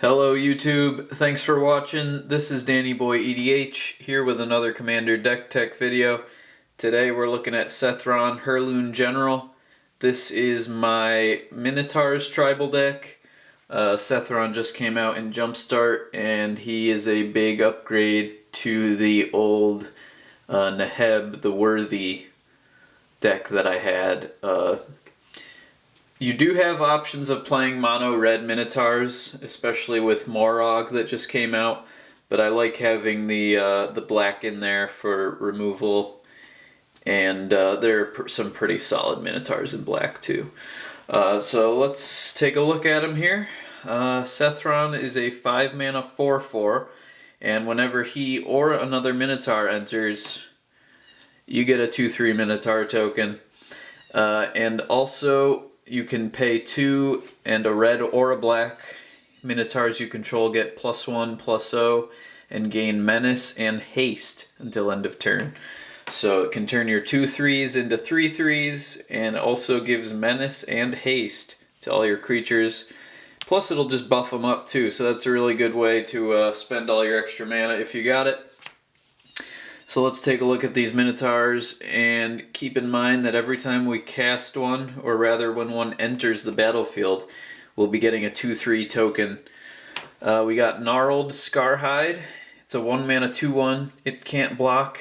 Hello YouTube, thanks for watching. This is Danny Boy EDH here with another Commander deck tech video. Today we're looking at Sethron, Hurloon General. This is my Minotaurs tribal deck. Sethron just came out in Jumpstart and he is a big upgrade to the old Neheb, the Worthy deck that I had. You do have options of playing mono red Minotaurs, especially with Morog that just came out, but I like having the black in there for removal, and there are some pretty solid Minotaurs in black too. So let's take a look at him here. Sethron is a 5-mana 4/4, and whenever he or another Minotaur enters, you get a 2/3 Minotaur token, and also you can pay 2 and a red or a black. Minotaurs you control get +1/+0 and gain menace and haste until end of turn. So it can turn your 2/3s into 3/3s and also gives menace and haste to all your creatures. Plus it'll just buff them up too, so that's a really good way to spend all your extra mana if you got it. So let's take a look at these Minotaurs, and keep in mind that every time we cast one, or rather when one enters the battlefield, we'll be getting a 2/3 token. We got Gnarled Scarhide. It's a 1-mana 2/1. It can't block.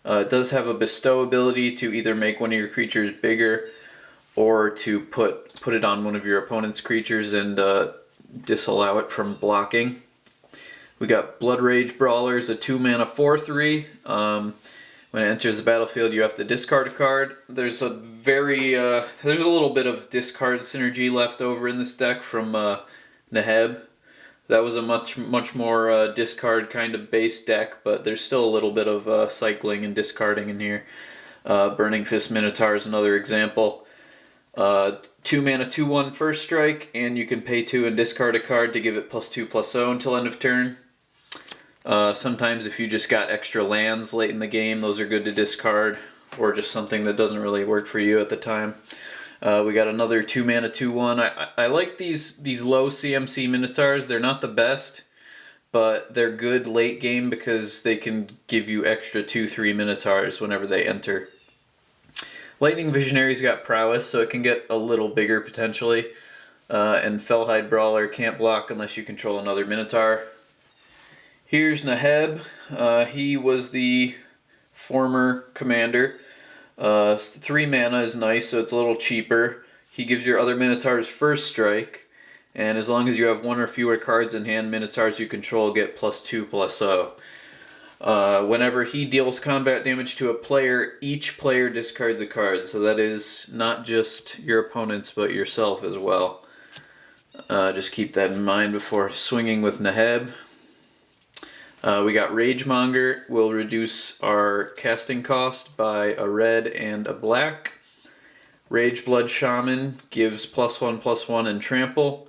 It does have a bestow ability to either make one of your creatures bigger or to put it on one of your opponent's creatures and disallow it from blocking. We got Blood Rage Brawlers, a 2-mana 4/3. When it enters the battlefield, you have to discard a card. There's a little bit of discard synergy left over in this deck from Neheb. That was a much more discard kind of base deck, but there's still a little bit of cycling and discarding in here. Burning Fist Minotaur is another example. 2-mana 2/1 first strike, and you can pay 2 and discard a card to give it +2/+0 until end of turn. Sometimes if you just got extra lands late in the game, those are good to discard, or just something that doesn't really work for you at the time. We got another 2-mana 2/1. I like these low CMC Minotaurs. They're not the best, but they're good late game because they can give you extra 2/3 Minotaurs whenever they enter. Lightning Visionary's got prowess, so it can get a little bigger potentially. And Fellhide Brawler can't block unless you control another Minotaur. Here's Neheb. He was the former commander. 3 mana is nice, so it's a little cheaper. He gives your other Minotaurs first strike, and as long as you have 1 or fewer cards in hand, Minotaurs you control get +2/+0. Whenever he deals combat damage to a player, each player discards a card, so that is not just your opponents but yourself as well. Just keep that in mind before swinging with Neheb. We got Ragemonger. Will reduce our casting cost by a red and a black. Rageblood Shaman gives +1/+1 and trample.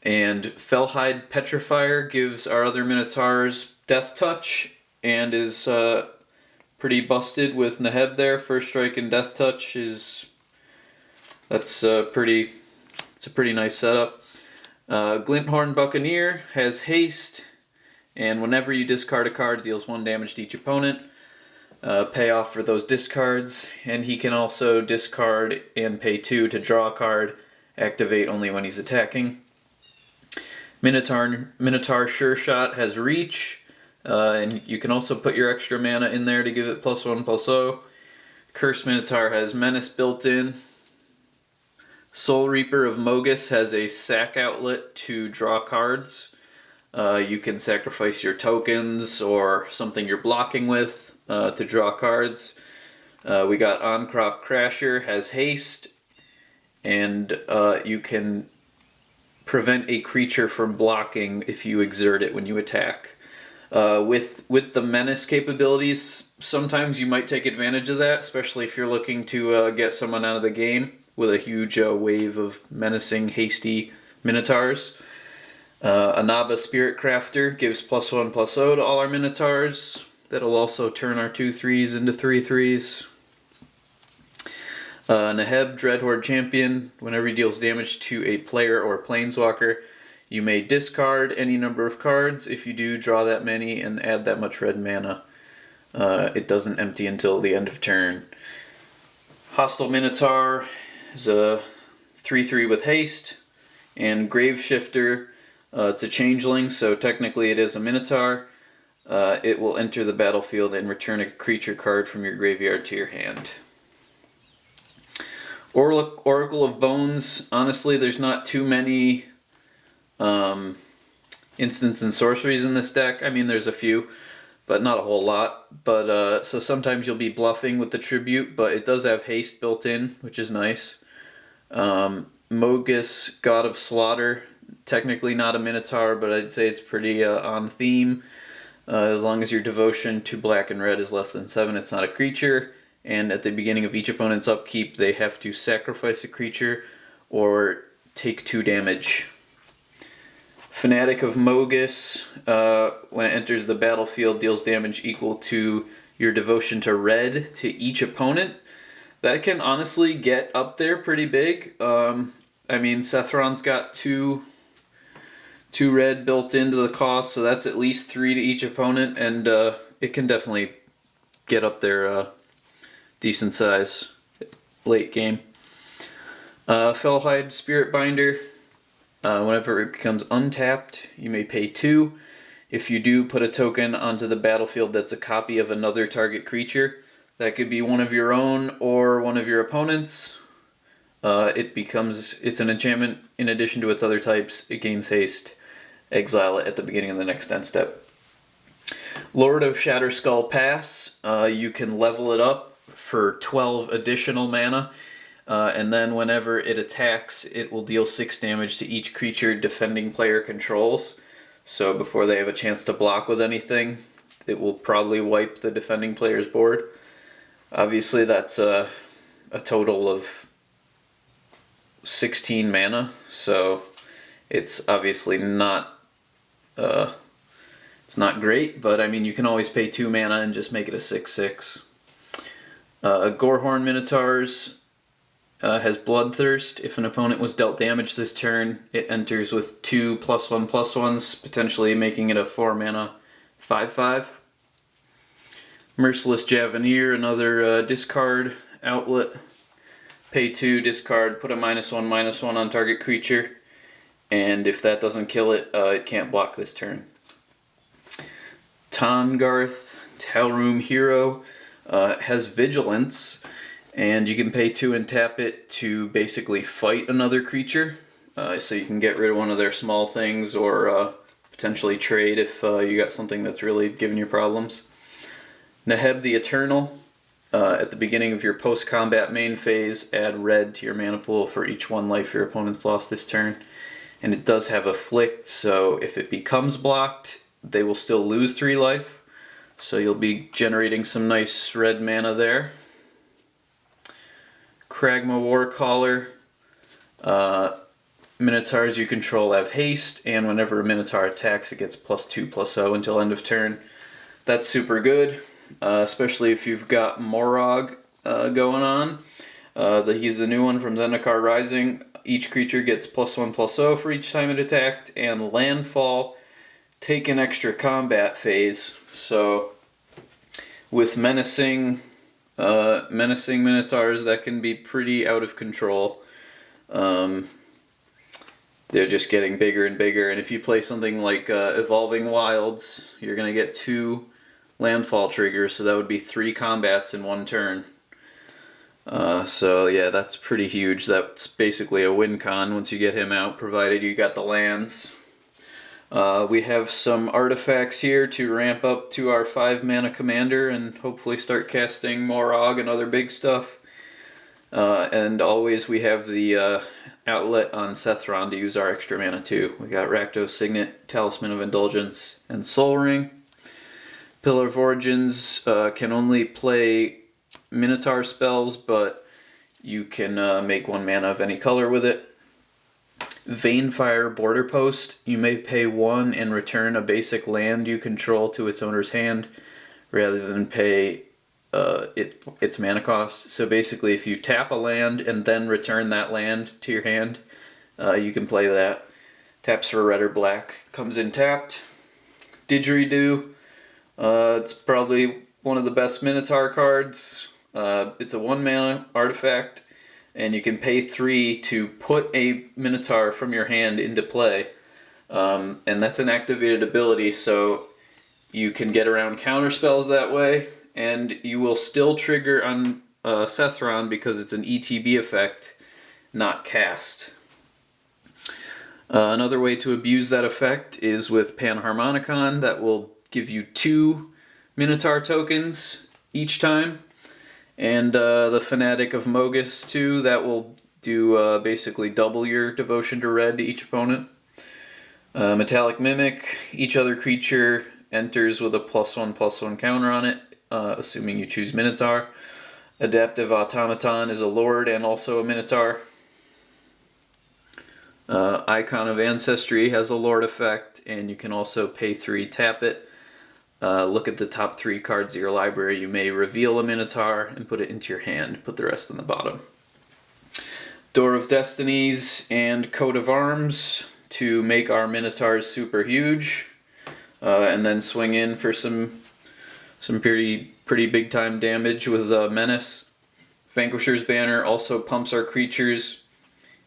And Fellhide Petrifier gives our other Minotaurs Death Touch, and is pretty busted with Neheb there. First strike and Death Touch it's a pretty nice setup. Glinthorn Buccaneer has haste, and whenever you discard a card, deals 1 damage to each opponent. Payoff for those discards, and he can also discard and pay 2 to draw a card. Activate only when he's attacking. Minotaur Sure Shot has reach, and you can also put your extra mana in there to give it +1/+0. Curse Minotaur has menace built in. Soul Reaper of Mogus has a sack outlet to draw cards. You can sacrifice your tokens or something you're blocking with to draw cards. We got On-Crop Crasher has haste, and you can prevent a creature from blocking if you exert it when you attack. With the menace capabilities, sometimes you might take advantage of that, especially if you're looking to get someone out of the game with a huge wave of menacing, hasty Minotaurs. Anaba Spirit Crafter gives +1/+0 to all our Minotaurs. That'll also turn our 2/3s into 3/3s. Neheb Dreadhorde Champion. Whenever he deals damage to a player or planeswalker, You may discard any number of cards. If you do, draw that many and add that much red mana. It doesn't empty until the end of turn. Hostile Minotaur is a 3/3 with haste. And Grave Shifter, it's a changeling, so technically it is a Minotaur. It will enter the battlefield and return a creature card from your graveyard to your hand. Oracle of Bones, honestly, there's not too many instants and sorceries in this deck. I mean, there's a few, but not a whole lot. But so sometimes you'll be bluffing with the tribute, but it does have haste built in, which is nice. Mogus, God of Slaughter, technically not a Minotaur, but I'd say it's pretty on theme. As long as your devotion to black and red is less than 7, it's not a creature. And at the beginning of each opponent's upkeep, they have to sacrifice a creature or take 2 damage. Fanatic of Mogus, when it enters the battlefield, deals damage equal to your devotion to red to each opponent. That can honestly get up there pretty big. I mean, Sethron's got 2 red built into the cost, so that's at least 3 to each opponent, and it can definitely get up there decent size late game. Fellhide Spiritbinder, whenever it becomes untapped, you may pay 2. If you do, put a token onto the battlefield that's a copy of another target creature. That could be one of your own or one of your opponents. It's an enchantment in addition to its other types. It gains haste. Exile it at the beginning of the next end step. Lord of Shatterskull Pass, you can level it up for 12 additional mana, and then whenever it attacks, it will deal 6 damage to each creature defending player controls. So before they have a chance to block with anything, it will probably wipe the defending player's board. Obviously that's a total of 16 mana, so it's obviously not it's not great, but I mean, you can always pay 2 mana and just make it a 6/6. Gorehorn Minotaurs has Bloodthirst. If an opponent was dealt damage this turn, it enters with 2 +1/+1s, potentially making it a 4 mana 5/5. Merciless Javanir, another discard outlet. Pay 2, discard, put a -1/-1 on target creature, and if that doesn't kill it, it can't block this turn. Tahngarth, Talroom Hero, has Vigilance, and you can pay 2 and tap it to basically fight another creature. So you can get rid of one of their small things or potentially trade if you got something that's really giving you problems. Neheb the Eternal, at the beginning of your post-combat main phase, add red to your mana pool for each 1 life your opponent's lost this turn. And it does have Afflict, so if it becomes blocked, they will still lose 3 life. So you'll be generating some nice red mana there. Kragma Warcaller. Minotaurs you control have haste, and whenever a Minotaur attacks, it gets +2/+0 until end of turn. That's super good, especially if you've got Morog going on. He's the new one from Zendikar Rising. Each creature gets +1/+0 for each time it attacked, and landfall, take an extra combat phase. So with menacing Minotaurs, that can be pretty out of control. They're just getting bigger and bigger, and if you play something like Evolving Wilds, you're going to get 2 landfall triggers, so that would be 3 combats in 1 turn. So yeah, that's pretty huge. That's basically a win con once you get him out, provided you got the lands. We have some artifacts here to ramp up to our 5 mana commander and hopefully start casting Morog and other big stuff. And always we have the outlet on Sethron to use our extra mana too. We got Rakdos Signet, Talisman of Indulgence, and Soul Ring. Pillar of Origins can only play Minotaur spells, but you can make 1 mana of any color with it. Vanefire Border Post, you may pay 1 and return a basic land you control to its owner's hand, rather than pay its mana cost. So basically, if you tap a land and then return that land to your hand, you can play that. Taps for red or black. Comes in tapped. Didgeridoo. It's probably one of the best Minotaur cards. It's a 1-mana artifact, and you can pay 3 to put a Minotaur from your hand into play. And that's an activated ability, so you can get around counter spells that way, and you will still trigger on Sethron because it's an ETB effect, not cast. Another way to abuse that effect is with Panharmonicon. That will give you 2 Minotaur tokens each time. And the Fanatic of Mogus too, that will do basically double your devotion to red to each opponent. Metallic Mimic, each other creature enters with a +1/+1 counter on it, assuming you choose Minotaur. Adaptive Automaton is a Lord and also a Minotaur. Icon of Ancestry has a Lord effect, and you can also pay 3, tap it. Look at the top 3 cards of your library. You may reveal a Minotaur and put it into your hand. Put the rest in the bottom. Door of Destinies and Coat of Arms to make our Minotaurs super huge, and then swing in for some pretty big time damage with Menace. Vanquisher's Banner also pumps our creatures,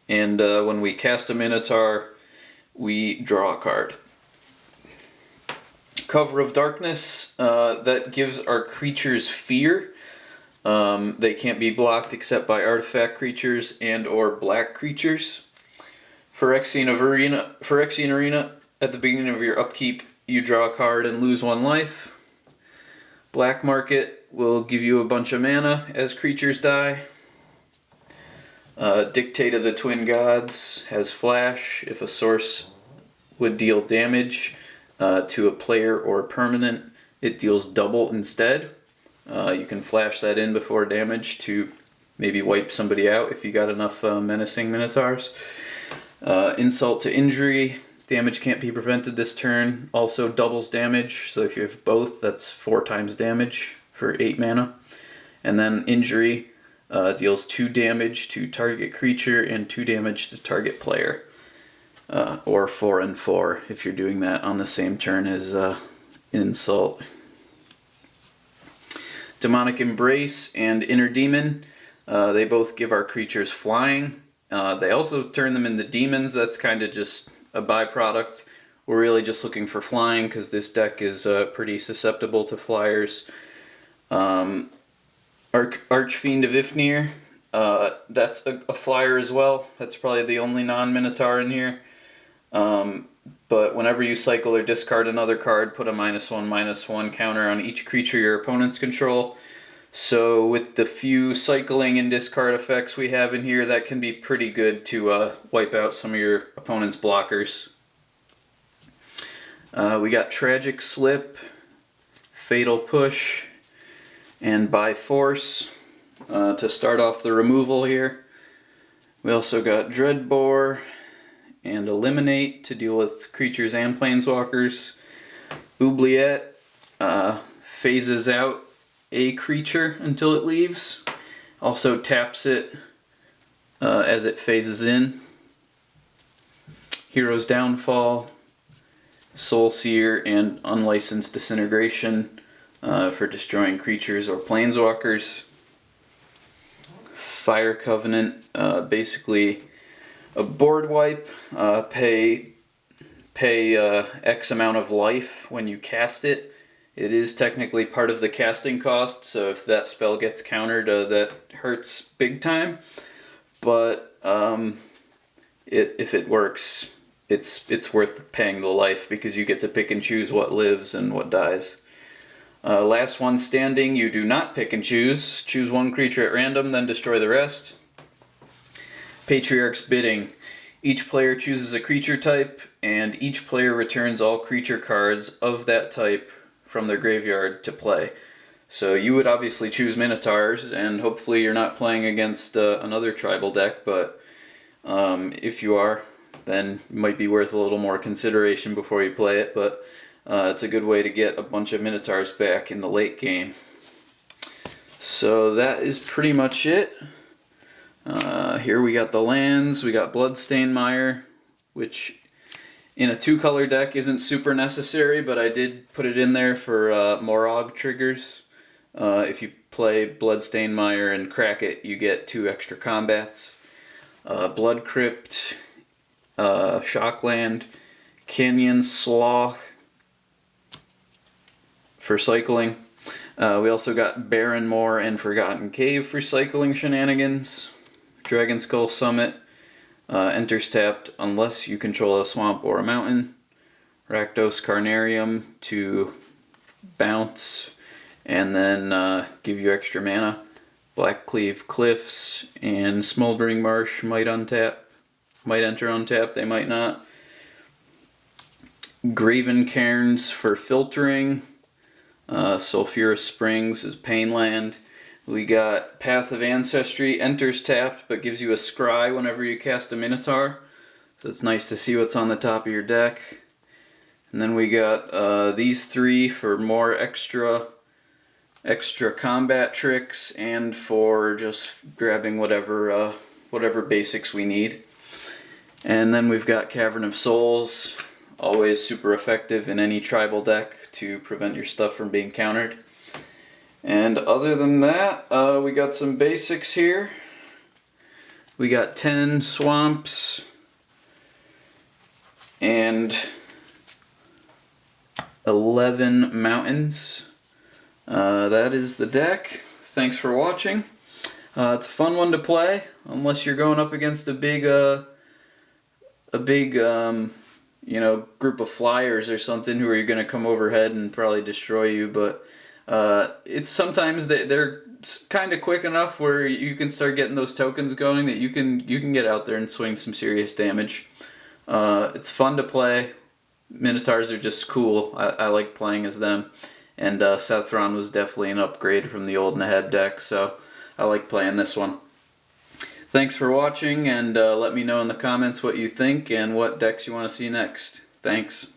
and when we cast a Minotaur, we draw a card. Cover of Darkness, that gives our creatures fear. They can't be blocked except by artifact creatures and or black creatures. Phyrexian Arena, at the beginning of your upkeep, you draw a card and lose 1 life. Black Market will give you a bunch of mana as creatures die. Dictate of the Twin Gods has Flash. If a source would deal damage to a player or permanent, it deals double instead. You can flash that in before damage to maybe wipe somebody out if you got enough menacing Minotaurs. Insult to Injury, damage can't be prevented this turn, also doubles damage, so if you have both, that's 4 times damage for 8 mana. And then Injury deals 2 damage to target creature and 2 damage to target player. Or 4 and 4 if you're doing that on the same turn as Insult. Demonic Embrace and Inner Demon, they both give our creatures flying. They also turn them into demons. That's kind of just a byproduct. We're really just looking for flying because this deck is pretty susceptible to flyers. Archfiend of Ifnir, that's a flyer as well. That's probably the only non-Minotaur in here. But whenever you cycle or discard another card, put a -1/-1 counter on each creature your opponents control. So with the few cycling and discard effects we have in here, that can be pretty good to wipe out some of your opponent's blockers. We got Tragic Slip, Fatal Push, and By Force to start off the removal here. We also got Dreadbore and Eliminate to deal with creatures and planeswalkers. Oubliette phases out a creature until it leaves. Also taps it as it phases in. Hero's Downfall, Soulseer, and Unlicensed Disintegration for destroying creatures or planeswalkers. Fire Covenant, basically a board wipe. Pay X amount of life when you cast it. It is technically part of the casting cost, so if that spell gets countered, that hurts big time. But if it works, it's worth paying the life because you get to pick and choose what lives and what dies. Last one standing, you do not pick and choose. Choose 1 creature at random, then destroy the rest. Patriarch's Bidding. Each player chooses a creature type, and each player returns all creature cards of that type from their graveyard to play. So you would obviously choose Minotaurs, and hopefully you're not playing against another tribal deck, but if you are, then it might be worth a little more consideration before you play it, but it's a good way to get a bunch of Minotaurs back in the late game. So that is pretty much it. Here we got the lands. We got Bloodstained Mire, which in a 2-color deck isn't super necessary, but I did put it in there for Morog triggers. If you play Bloodstained Mire and crack it, you get 2 extra combats. Blood Crypt, Shockland, Canyon Sloth for cycling. We also got Barren Moor and Forgotten Cave for cycling shenanigans. Dragon Skull Summit. Enters tapped unless you control a swamp or a mountain. Rakdos Carnarium to bounce and then give you extra mana. Blackcleave Cliffs and Smoldering Marsh might enter untapped, they might not. Graven Cairns for filtering. Sulphurous Springs is Painland. We got Path of Ancestry, enters tapped, but gives you a scry whenever you cast a Minotaur. So it's nice to see what's on the top of your deck. And then we got these 3 for more extra combat tricks and for just grabbing whatever basics we need. And then we've got Cavern of Souls, always super effective in any tribal deck to prevent your stuff from being countered. And other than that, we got some basics here. We got 10 swamps and 11 mountains. That is the deck. Thanks for watching. It's a fun one to play, unless you're going up against a big group of flyers or something who are going to come overhead and probably destroy you. But it's sometimes they're kind of quick enough where you can start getting those tokens going that you can get out there and swing some serious damage. It's fun to play. Minotaurs are just cool. I like playing as them, and Sethron was definitely an upgrade from the old Neheb deck, so I like playing this one. Thanks for watching, and let me know in the comments what you think and what decks you want to see next. Thanks.